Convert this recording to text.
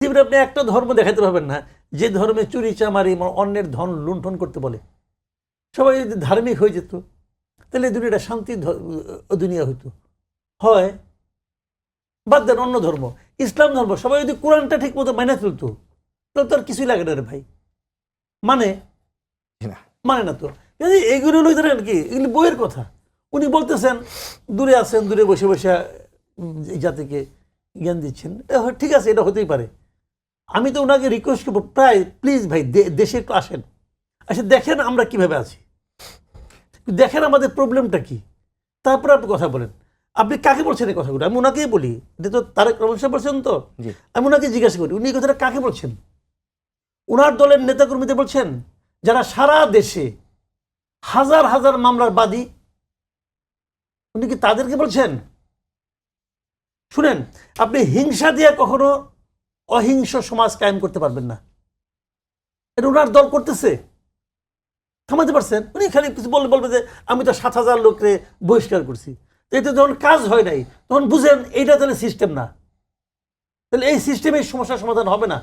পৃথিবীর আপনি একটা ধর্ম দেখাতে পারবেন না যে ধর্মে চুরি চামারি অন্যের ধন লুণ্ঠন করতে বলে। সবাই যদি ধার্মিক হয়ে যেত তাহলে দুনিয়াটা শান্তি দুনিয়া হইতো। হয় বাদ দেন অন্য ধর্ম, ইসলাম ধর্ম সবাই যদি কোরআনটা ঠিক মতো মেনে চলতো তাহলে তো আর কিছুই লাগে না রে ভাই। মানে না তো এইগুলো হলো ধরেন কি, এগুলি বইয়ের কথা। উনি বলতেছেন দূরে আছেন, দূরে বসে বসে জাতিকে জ্ঞান দিচ্ছেন, ঠিক আছে, এটা হতেই পারে। আমি তো ওনাকে রিকোয়েস্ট করবো প্রায় প্লিজ ভাই দেশে একটু আসেন, দেখেন আমরা কিভাবে আছি, দেখেন আমাদের প্রবলেমটা কি, তারপরে আপনি কথা বলেন। আপনি কাকে বলছেন এই কথাগুলো? আমি ওনাকেই বলি, এটা তো তারেক রহমান সাহেব বলছেন তো, আমি ওনাকে জিজ্ঞাসা করি উনি এই কথাটা কাকে বলছেন? ওনার দলের নেতাকর্মীদের বলছেন যারা সারা দেশে হাজার হাজার মামলার বাদী, উনি কি তাদেরকে বলছেন? শুনেন, আপনি হিংসা দিয়ে কখনো অহিংস সমাজ কায়েম করতে পারবেন না। এটা ওনার দল করতেছে, থামাতে পারছেন? উনি খালি কিছু বলবে যে আমি তো 7,000 লোককে বহিষ্কার করছি। এতে যখন কাজ হয় নাই তখন বুঝেন এইটা তাহলে সিস্টেম না, তাহলে এই সিস্টেমের সমস্যার সমাধান হবে না।